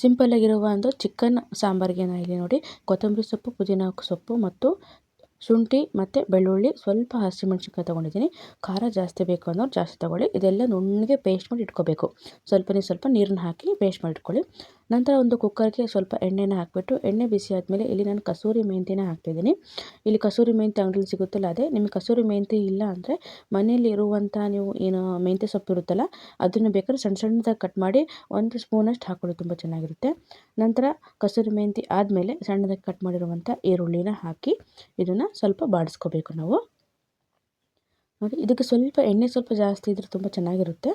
ಸಿಂಪಲ್ಲಾಗಿರುವ ಒಂದು ಚಿಕನ್ ಸಾಂಬಾರಿಗೆ ನಾನು ಇಲ್ಲಿ ನೋಡಿ ಕೊತ್ತಂಬರಿ ಸೊಪ್ಪು, ಪುದೀನ ಸೊಪ್ಪು ಮತ್ತು ಶುಂಠಿ ಮತ್ತು ಬೆಳ್ಳುಳ್ಳಿ, ಸ್ವಲ್ಪ ಹಸಿಮೆಣ್ಸಿನ್ಕಾಯಿ ತೊಗೊಂಡಿದ್ದೀನಿ. ಖಾರ ಜಾಸ್ತಿ ಬೇಕು ಅನ್ನೋರು ಜಾಸ್ತಿ ತೊಗೊಳ್ಳಿ. ಇದೆಲ್ಲ ನುಣ್ಣಗೆ ಪೇಸ್ಟ್ ಮಾಡಿ ಇಟ್ಕೋಬೇಕು. ಸ್ವಲ್ಪ ನೀರನ್ನ ಹಾಕಿ ಪೇಸ್ಟ್ ಮಾಡಿ ಇಟ್ಕೊಳ್ಳಿ. ನಂತರ ಒಂದು ಕುಕ್ಕರ್ಗೆ ಸ್ವಲ್ಪ ಎಣ್ಣೆನ ಹಾಕಿಬಿಟ್ಟು, ಎಣ್ಣೆ ಬಿಸಿ ಆದಮೇಲೆ ಇಲ್ಲಿ ನಾನು ಕಸೂರಿ ಮೆಂತ್ಯನ ಹಾಕ್ತಿದ್ದೀನಿ. ಇಲ್ಲಿ ಕಸೂರಿ ಮೆಂತ್ಯ ಅಂಗಡಿಲಿ ಸಿಗುತ್ತಲ್ಲ ಅದೇ. ನಿಮಗೆ ಕಸೂರಿ ಮೆಂತ್ಯ ಇಲ್ಲ ಅಂದರೆ ಮನೇಲಿ ಇರುವಂಥ ನೀವು ಏನು ಮೆಂತ್ಯ ಸೊಪ್ಪು ಇರುತ್ತಲ್ಲ ಅದನ್ನು ಬೇಕಾದ್ರೆ ಸಣ್ಣ ಸಣ್ಣದಾಗಿ ಕಟ್ ಮಾಡಿ 1 ಸ್ಪೂನಷ್ಟು ಹಾಕ್ಕೊಳ್ಳಿ, ತುಂಬ ಚೆನ್ನಾಗಿರುತ್ತೆ. ನಂತರ ಕಸೂರಿ ಮೆಂತ್ಯ ಆದಮೇಲೆ ಸಣ್ಣದಾಗಿ ಕಟ್ ಮಾಡಿರುವಂಥ ಈರುಳ್ಳಿನ ಹಾಕಿ ಇದನ್ನು ಸ್ವಲ್ಪ ಬಾಡಿಸ್ಕೋಬೇಕು ನಾವು. ನೋಡಿ, ಇದಕ್ಕೆ ಸ್ವಲ್ಪ ಎಣ್ಣೆ ಸ್ವಲ್ಪ ಜಾಸ್ತಿ ಇದ್ದರೆ ತುಂಬ ಚೆನ್ನಾಗಿರುತ್ತೆ.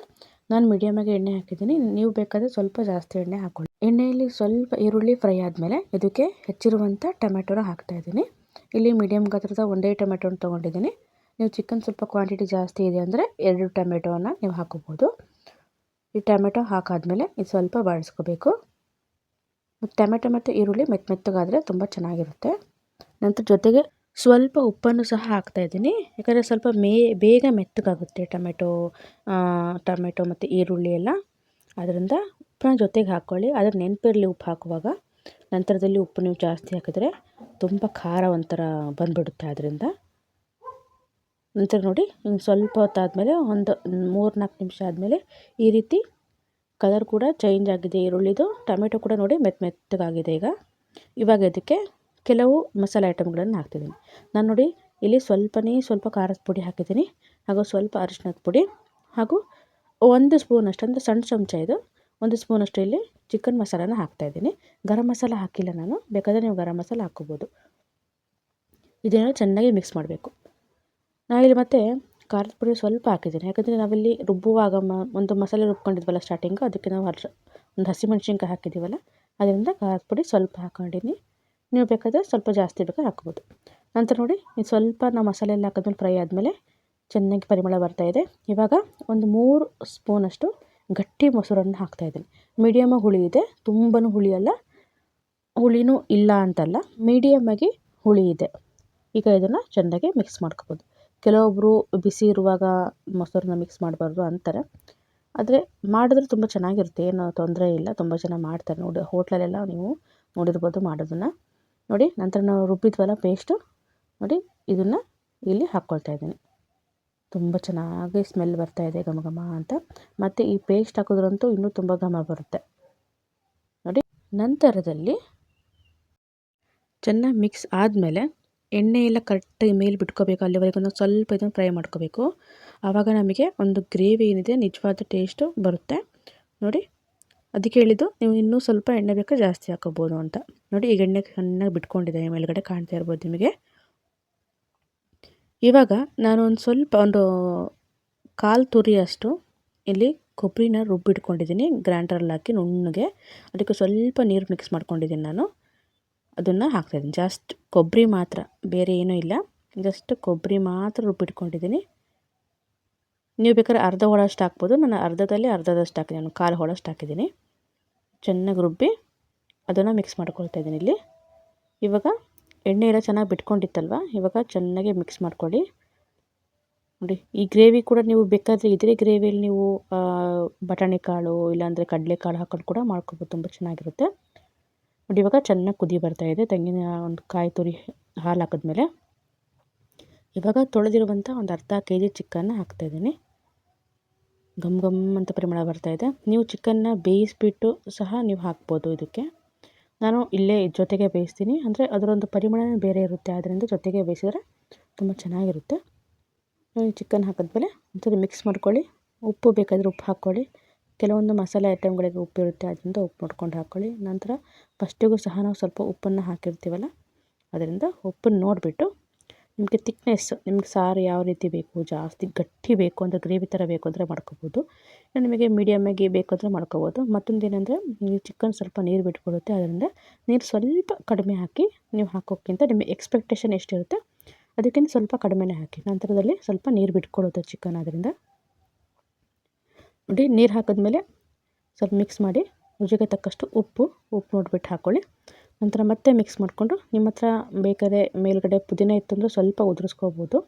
ನಾನು ಮೀಡಿಯಮಾಗಿ ಎಣ್ಣೆ ಹಾಕಿದ್ದೀನಿ, ನೀವು ಬೇಕಾದರೆ ಸ್ವಲ್ಪ ಜಾಸ್ತಿ ಎಣ್ಣೆ ಹಾಕ್ಕೊಳ್ಳಿ. ಎಣ್ಣೆಯಲ್ಲಿ ಸ್ವಲ್ಪ ಈರುಳ್ಳಿ ಫ್ರೈ ಆದಮೇಲೆ ಇದಕ್ಕೆ ಹೆಚ್ಚಿರುವಂಥ ಟೊಮೆಟೊನ ಹಾಕ್ತಾಯಿದ್ದೀನಿ. ಇಲ್ಲಿ ಮೀಡಿಯಮ್ ಗಾತ್ರದ ಒಂದೇ ಟೊಮೆಟೊನ ತೊಗೊಂಡಿದ್ದೀನಿ. ನೀವು ಚಿಕನ್ ಸ್ವಲ್ಪ ಕ್ವಾಂಟಿಟಿ ಜಾಸ್ತಿ ಇದೆ ಅಂದರೆ 2 ಟೊಮೆಟೊನ ನೀವು ಹಾಕೋಬೋದು. ಈ ಟೊಮೆಟೊ ಹಾಕಾದ್ಮೇಲೆ ಇದು ಸ್ವಲ್ಪ ಬಾಡಿಸ್ಕೋಬೇಕು. ಟೊಮೆಟೊ ಮತ್ತು ಈರುಳ್ಳಿ ಮೆತ್ತಗಾದರೆ ತುಂಬ ಚೆನ್ನಾಗಿರುತ್ತೆ. ನಂತರ ಜೊತೆಗೆ ಸ್ವಲ್ಪ ಉಪ್ಪನ್ನು ಸಹ ಹಾಕ್ತಾಯಿದ್ದೀನಿ, ಯಾಕಂದರೆ ಸ್ವಲ್ಪ ಬೇಗ ಮೆತ್ತಗಾಗುತ್ತೆ ಟೊಮೆಟೊ ಮತ್ತು ಈರುಳ್ಳಿ ಎಲ್ಲ. ಅದರಿಂದ ಉಪ್ಪನ್ನ ಜೊತೆಗೆ ಹಾಕ್ಕೊಳ್ಳಿ. ಆದರೆ ನೆನಪಿರಲಿ ಉಪ್ಪು ಹಾಕುವಾಗ. ನಂತರದಲ್ಲಿ ಉಪ್ಪು ನೀವು ಜಾಸ್ತಿ ಹಾಕಿದ್ರೆ ತುಂಬ ಖಾರ ಒಂಥರ ಬಂದುಬಿಡುತ್ತೆ. ಅದರಿಂದ ನಂತರ ನೋಡಿ, ಇನ್ನು ಸ್ವಲ್ಪ ಹೊತ್ತಾದಮೇಲೆ ಒಂದು 3-4 ನಿಮಿಷ ಆದಮೇಲೆ ಈ ರೀತಿ ಕಲರ್ ಕೂಡ ಚೇಂಜ್ ಆಗಿದೆ ಈರುಳ್ಳಿದು. ಟೊಮೆಟೊ ಕೂಡ ನೋಡಿ ಮೆತ್ತಗಾಗಿದೆ ಈಗ. ಇವಾಗ ಇದಕ್ಕೆ ಕೆಲವು ಮಸಾಲೆ ಐಟಮ್ಗಳನ್ನು ಹಾಕ್ತಿದ್ದೀನಿ. ನಾನು ನೋಡಿ ಇಲ್ಲಿ ಸ್ವಲ್ಪ ಖಾರದ ಪುಡಿ ಹಾಕಿದ್ದೀನಿ, ಹಾಗೂ ಸ್ವಲ್ಪ ಅರಿಶಿಣದ ಪುಡಿ, ಹಾಗೂ 1 ಸ್ಪೂನಷ್ಟು ಅಂದರೆ ಸಣ್ಣ ಚಮಚ ಇದು 1 ಸ್ಪೂನಷ್ಟು ಇಲ್ಲಿ ಚಿಕನ್ ಮಸಾಲಾನ ಹಾಕ್ತಾಯಿದ್ದೀನಿ. ಗರಂ ಮಸಾಲ ಹಾಕಿಲ್ಲ ನಾನು, ಬೇಕಾದರೆ ನೀವು ಗರಂ ಮಸಾಲ ಹಾಕ್ಕೋಬೋದು. ಇದನ್ನು ಚೆನ್ನಾಗಿ ಮಿಕ್ಸ್ ಮಾಡಬೇಕು. ನಾವಿಲ್ಲಿ ಮತ್ತೆ ಖಾರದ ಪುಡಿ ಸ್ವಲ್ಪ ಹಾಕಿದ್ದೀನಿ, ಯಾಕಂದರೆ ನಾವಿಲ್ಲಿ ರುಬ್ಬುವಾಗ ಒಂದು ಮಸಾಲೆ ರುಬ್ಕೊಂಡಿದ್ವಲ್ಲ ಸ್ಟಾರ್ಟಿಂಗು, ಅದಕ್ಕೆ ನಾವು ಒಂದು ಹಸಿಮೆಣ್ಸಿನ್ಕಾಯಿ ಹಾಕಿದ್ದೀವಲ್ಲ, ಅದರಿಂದ ಖಾರದ ಪುಡಿ ಸ್ವಲ್ಪ ಹಾಕ್ಕೊಂಡಿನಿ. ನೀವು ಬೇಕಾದರೆ ಸ್ವಲ್ಪ ಜಾಸ್ತಿ ಬೇಕಾದ್ರೆ ಹಾಕ್ಬೋದು. ನಂತರ ನೋಡಿ, ಇದು ಸ್ವಲ್ಪ ನಾವು ಮಸಾಲೆ ಎಲ್ಲ ಹಾಕಿದ್ಮೇಲೆ ಫ್ರೈ ಆದಮೇಲೆ ಚೆನ್ನಾಗಿ ಪರಿಮಳ ಬರ್ತಾಯಿದೆ. ಇವಾಗ ಒಂದು 3 ಸ್ಪೂನಷ್ಟು ಗಟ್ಟಿ ಮೊಸರನ್ನು ಹಾಕ್ತಾಯಿದ್ದೀನಿ. ಮೀಡಿಯಮಾಗಿ ಹುಳಿ ಇದೆ, ತುಂಬಾ ಹುಳಿಯಲ್ಲ, ಹುಳಿನೂ ಇಲ್ಲ ಅಂತಲ್ಲ, ಮೀಡಿಯಮಾಗಿ ಹುಳಿ ಇದೆ. ಈಗ ಇದನ್ನು ಚೆನ್ನಾಗಿ ಮಿಕ್ಸ್ ಮಾಡ್ಕೋಬೋದು. ಕೆಲವೊಬ್ಬರು ಬಿಸಿ ಇರುವಾಗ ಮೊಸರನ್ನ ಮಿಕ್ಸ್ ಮಾಡಬಾರ್ದು ಅಂತಾರೆ, ಆದರೆ ಮಾಡಿದ್ರೆ ತುಂಬ ಚೆನ್ನಾಗಿರುತ್ತೆ, ಏನು ತೊಂದರೆ ಇಲ್ಲ. ತುಂಬ ಜನ ಮಾಡ್ತಾರೆ ನೋಡಿ, ಹೋಟ್ಲಲ್ಲೆಲ್ಲ ನೀವು ನೋಡಿರ್ಬೋದು ಮಾಡೋದನ್ನು. ನೋಡಿ, ನಂತರ ನಾವು ರುಬ್ಬಿದ್ವಲ್ಲ ಪೇಸ್ಟು, ನೋಡಿ ಇದನ್ನು ಇಲ್ಲಿ ಹಾಕ್ಕೊಳ್ತಾ ಇದ್ದೀನಿ. ತುಂಬ ಚೆನ್ನಾಗಿ ಸ್ಮೆಲ್ ಬರ್ತಾಯಿದೆ, ಘಮ ಘಮ ಅಂತ. ಮತ್ತು ಈ ಪೇಸ್ಟ್ ಹಾಕಿದ್ರಂತೂ ಇನ್ನೂ ತುಂಬ ಘಮ ಬರುತ್ತೆ ನೋಡಿ. ನಂತರದಲ್ಲಿ ಚೆನ್ನಾಗಿ ಮಿಕ್ಸ್ ಆದಮೇಲೆ ಎಣ್ಣೆ ಎಲ್ಲ ಕರೆಕ್ಟಾಗಿ ಮೇಲೆ ಬಿಟ್ಕೋಬೇಕು. ಅಲ್ಲಿವರೆಗೂ ನಾವು ಸ್ವಲ್ಪ ಇದನ್ನು ಫ್ರೈ ಮಾಡ್ಕೋಬೇಕು. ಆವಾಗ ನಮಗೆ ಒಂದು ಗ್ರೇವಿ ಏನಿದೆ ನಿಜವಾದ ಟೇಸ್ಟು ಬರುತ್ತೆ ನೋಡಿ. ಅದಕ್ಕೆ ಹೇಳಿದ್ದು, ನೀವು ಇನ್ನೂ ಸ್ವಲ್ಪ ಎಣ್ಣೆ ಬೇಕಾ ಜಾಸ್ತಿ ಹಾಕೋಬೋದು ಅಂತ. ನೋಡಿ, ಈಗ ಎಣ್ಣೆ ಚೆನ್ನಾಗಿ ಬಿಟ್ಕೊಂಡಿದೆ, ಮೇಲ್ಗಡೆ ಕಾಣ್ತಾ ಇರ್ಬೋದು ನಿಮಗೆ. ಇವಾಗ ನಾನು ಒಂದು 1/4 ತುರಿಯಷ್ಟು ಇಲ್ಲಿ ಕೊಬ್ಬರಿನ ರುಬ್ಬಿಟ್ಕೊಂಡಿದ್ದೀನಿ, ಗ್ರೈಂಡರಲ್ಲಿ ಹಾಕಿ ನುಣ್ಣಗೆ. ಅದಕ್ಕೆ ಸ್ವಲ್ಪ ನೀರು ಮಿಕ್ಸ್ ಮಾಡ್ಕೊಂಡಿದ್ದೀನಿ ನಾನು, ಅದನ್ನು ಹಾಕ್ತಾಯಿದ್ದೀನಿ. ಜಸ್ಟ್ ಕೊಬ್ಬರಿ ಮಾತ್ರ, ಬೇರೆ ಏನೂ ಇಲ್ಲ, ಜಸ್ಟ್ ಕೊಬ್ಬರಿ ಮಾತ್ರ ರುಬ್ಬಿಟ್ಕೊಂಡಿದ್ದೀನಿ. ನೀವು ಬೇಕಾದ್ರೆ ಅರ್ಧ ಹೋಳಷ್ಟು ಹಾಕ್ಬೋದು, ನಾನು ಅರ್ಧದಷ್ಟು ಹಾಕಿದ್ದೀನಿ, ನಾನು 1/4 ಹೋಳಷ್ಟು ಹಾಕಿದ್ದೀನಿ. ಚೆನ್ನಾಗಿ ರುಬ್ಬಿ ಅದನ್ನು ಮಿಕ್ಸ್ ಮಾಡ್ಕೊಳ್ತಾ ಇದ್ದೀನಿ ಇಲ್ಲಿ. ಇವಾಗ ಎಣ್ಣೆ ಎಲ್ಲ ಚೆನ್ನಾಗಿ ಬಿಟ್ಕೊಂಡಿತ್ತಲ್ವ, ಇವಾಗ ಚೆನ್ನಾಗಿ ಮಿಕ್ಸ್ ಮಾಡ್ಕೊಳ್ಳಿ ನೋಡಿ. ಈ ಗ್ರೇವಿ ಕೂಡ ನೀವು ಬೇಕಾದರೆ ಇದೇ ಗ್ರೇವಿಯಲ್ಲಿ ನೀವು ಬಟಾಣಿ ಕಾಳು ಇಲ್ಲಾಂದರೆ ಕಡಲೆಕಾಳು ಹಾಕೊಂಡು ಕೂಡ ಮಾಡ್ಕೊಬೋದು, ತುಂಬ ಚೆನ್ನಾಗಿರುತ್ತೆ ನೋಡಿ. ಇವಾಗ ಚೆನ್ನಾಗಿ ಕುದಿ ಬರ್ತಾಯಿದೆ, ತೆಂಗಿನ ಒಂದು ಕಾಯಿ ತುರಿ ಹಾಲು ಹಾಕಿದ್ಮೇಲೆ ಇವಾಗ ತೊಳೆದಿರುವಂಥ ಒಂದು ಅರ್ಧ kg ಚಿಕನ್ನ ಹಾಕ್ತಾಯಿದ್ದೀನಿ. ಘಮ್ ಘಮ್ ಅಂತ ಪರಿಮಳ ಬರ್ತಾಯಿದೆ. ನೀವು ಚಿಕನ್ನ ಬೇಯಿಸಿಬಿಟ್ಟು ಸಹ ನೀವು ಹಾಕ್ಬೋದು ಇದಕ್ಕೆ. ನಾನು ಇಲ್ಲೇ ಜೊತೆಗೆ ಬೇಯಿಸ್ತೀನಿ, ಅಂದರೆ ಅದರೊಂದು ಪರಿಮಳನೇ ಬೇರೆ ಇರುತ್ತೆ, ಆದ್ದರಿಂದ ಜೊತೆಗೆ ಬೇಯಿಸಿದ್ರೆ ತುಂಬ ಚೆನ್ನಾಗಿರುತ್ತೆ. ಚಿಕನ್ ಹಾಕಿದ್ಮೇಲೆ ಒಂದ್ಸರಿ ಮಿಕ್ಸ್ ಮಾಡ್ಕೊಳ್ಳಿ. ಉಪ್ಪು ಬೇಕಾದರೆ ಉಪ್ಪು ಹಾಕ್ಕೊಳ್ಳಿ. ಕೆಲವೊಂದು ಮಸಾಲೆ ಐಟಮ್ಗಳಿಗೆ ಉಪ್ಪು ಇರುತ್ತೆ, ಅದರಿಂದ ಉಪ್ಪು ನೋಡ್ಕೊಂಡು ಹಾಕ್ಕೊಳ್ಳಿ. ನಂತರ ಫಸ್ಟಿಗೂ ಸಹ ನಾವು ಸ್ವಲ್ಪ ಉಪ್ಪನ್ನು ಹಾಕಿರ್ತೀವಲ್ಲ, ಅದರಿಂದ ಉಪ್ಪನ್ನು ನೋಡಿಬಿಟ್ಟು ನಿಮಗೆ ತಿಕ್ನೆಸ್, ನಿಮ್ಗೆ ಸಾರು ಯಾವ ರೀತಿ ಬೇಕು, ಜಾಸ್ತಿ ಗಟ್ಟಿ ಬೇಕು ಅಂದರೆ ಗ್ರೇವಿ ಥರ ಬೇಕು ಅಂದರೆ ಮಾಡ್ಕೋಬೋದು, ನಿಮಗೆ ಮೀಡಿಯಮಾಗಿ ಬೇಕು ಅಂದರೆ ಮಾಡ್ಕೋಬೋದು. ಮತ್ತೊಂದು ಏನಂದರೆ, ನೀವು ಚಿಕನ್ ಸ್ವಲ್ಪ ನೀರು ಬಿಟ್ಕೊಡುತ್ತೆ, ಅದರಿಂದ ನೀರು ಸ್ವಲ್ಪ ಕಡಿಮೆ ಹಾಕಿ ನೀವು ಹಾಕೋಕ್ಕಿಂತ ನಿಮ್ಮ ಎಕ್ಸ್ಪೆಕ್ಟೇಷನ್ ಎಷ್ಟಿರುತ್ತೆ ಅದಕ್ಕಿಂತ ಸ್ವಲ್ಪ ಕಡಿಮೆನೇ ಹಾಕಿ. ನಂತರದಲ್ಲಿ ಸ್ವಲ್ಪ ನೀರು ಬಿಟ್ಕೊಡುತ್ತೆ ಚಿಕನ್, ಅದರಿಂದ ನೋಡಿ. ನೀರು ಹಾಕಿದ್ಮೇಲೆ ಸ್ವಲ್ಪ ಮಿಕ್ಸ್ ಮಾಡಿ, ರುಚಿಗೆ ತಕ್ಕಷ್ಟು ಉಪ್ಪು ನೋಡಿಬಿಟ್ಟು ಹಾಕ್ಕೊಳ್ಳಿ. ನಂತರ ಮತ್ತೆ ಮಿಕ್ಸ್ ಮಾಡಿಕೊಂಡು, ನಿಮ್ಮ ಹತ್ರ ಬೇಕಾದ್ರೆ ಮೇಲ್ಗಡೆ ಪುದೀನ ಇತ್ತು ಅಂದರೆ ಸ್ವಲ್ಪ ಉದುರಿಸ್ಕೋಬೋದು,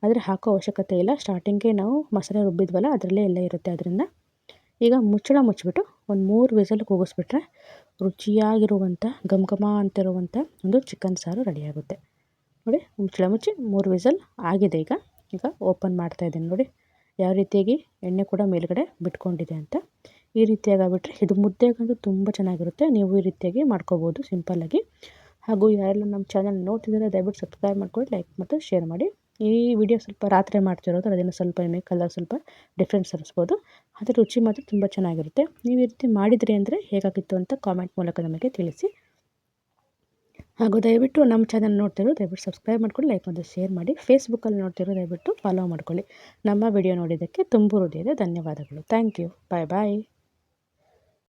ಆದರೆ ಹಾಕೋ ಅವಶ್ಯಕತೆ ಇಲ್ಲ. ಸ್ಟಾರ್ಟಿಂಗ್ಗೆ ನಾವು ಮಸಾಲೆ ರುಬ್ಬಿದ್ವಲ್ಲ ಅದರಲ್ಲೇ ಎಲ್ಲ ಇರುತ್ತೆ, ಅದರಿಂದ ಈಗ ಮುಚ್ಚಳ ಮುಚ್ಚಿಬಿಟ್ಟು ಒಂದು 3 ವಿಸಲ್ ಕೂಗಿಸ್ಬಿಟ್ರೆ ರುಚಿಯಾಗಿರುವಂಥ ಘಮ ಘಮ ಅಂತಿರುವಂಥ ಒಂದು ಚಿಕನ್ ಸಾರು ರೆಡಿಯಾಗುತ್ತೆ. ನೋಡಿ ಮುಚ್ಚಳ ಮುಚ್ಚಿ 3 ವಿಸಲ್ ಆಗಿದೆ. ಈಗ ಓಪನ್ ಮಾಡ್ತಾಯಿದ್ದೀನಿ ನೋಡಿ ಯಾವ ರೀತಿಯಾಗಿ ಎಣ್ಣೆ ಕೂಡ ಮೇಲುಗಡೆ ಬಿಟ್ಕೊಂಡಿದೆ ಅಂತ. ಈ ರೀತಿಯಾಗಿ ಆಗಿಬಿಟ್ರೆ ಇದು ಮುದ್ದೆಗಂತೂ ತುಂಬ ಚೆನ್ನಾಗಿರುತ್ತೆ. ನೀವು ಈ ರೀತಿಯಾಗಿ ಮಾಡ್ಕೋಬೋದು ಸಿಂಪಲ್ಲಾಗಿ. ಹಾಗೂ ಯಾರೆಲ್ಲ ನಮ್ಮ ಚಾನಲ್ ನೋಡ್ತಿದ್ದಾರೆ ದಯವಿಟ್ಟು ಸಬ್ಸ್ಕ್ರೈಬ್ ಮಾಡ್ಕೊಳ್ಳಿ, ಲೈಕ್ ಮತ್ತು ಶೇರ್ ಮಾಡಿ. ಈ ವಿಡಿಯೋ ಸ್ವಲ್ಪ ರಾತ್ರಿ ಮಾಡ್ತಿರೋದು, ಅದನ್ನು ಸ್ವಲ್ಪ ನಿಮಗೆ ಕಲರ್ ಸ್ವಲ್ಪ ಡಿಫ್ರೆನ್ಸ್ ಅನಿಸ್ಬೋದು, ಆದರೆ ರುಚಿ ಮಾತ್ರ ತುಂಬ ಚೆನ್ನಾಗಿರುತ್ತೆ. ನೀವು ಈ ರೀತಿ ಮಾಡಿದ್ರಿ ಅಂದರೆ ಹೇಗಾಗಿತ್ತು ಅಂತ ಕಾಮೆಂಟ್ ಮೂಲಕ ನಮಗೆ ತಿಳಿಸಿ. ಹಾಗೂ ದಯವಿಟ್ಟು ನಮ್ಮ ಚಾನಲ್ ನೋಡ್ತಿರೋ ದಯವಿಟ್ಟು ಸಬ್ಸ್ಕ್ರೈಬ್ ಮಾಡ್ಕೊಳ್ಳಿ, ಲೈಕ್ ಮತ್ತು ಶೇರ್ ಮಾಡಿ. ಫೇಸ್ಬುಕ್ಕಲ್ಲಿ ನೋಡ್ತಿರೋ ದಯವಿಟ್ಟು ಫಾಲೋ ಮಾಡ್ಕೊಳ್ಳಿ. ನಮ್ಮ ವಿಡಿಯೋ ನೋಡಿದ್ದಕ್ಕೆ ತುಂಬ ಹೃದಯದ ಧನ್ಯವಾದಗಳು. Thank you. Bye bye.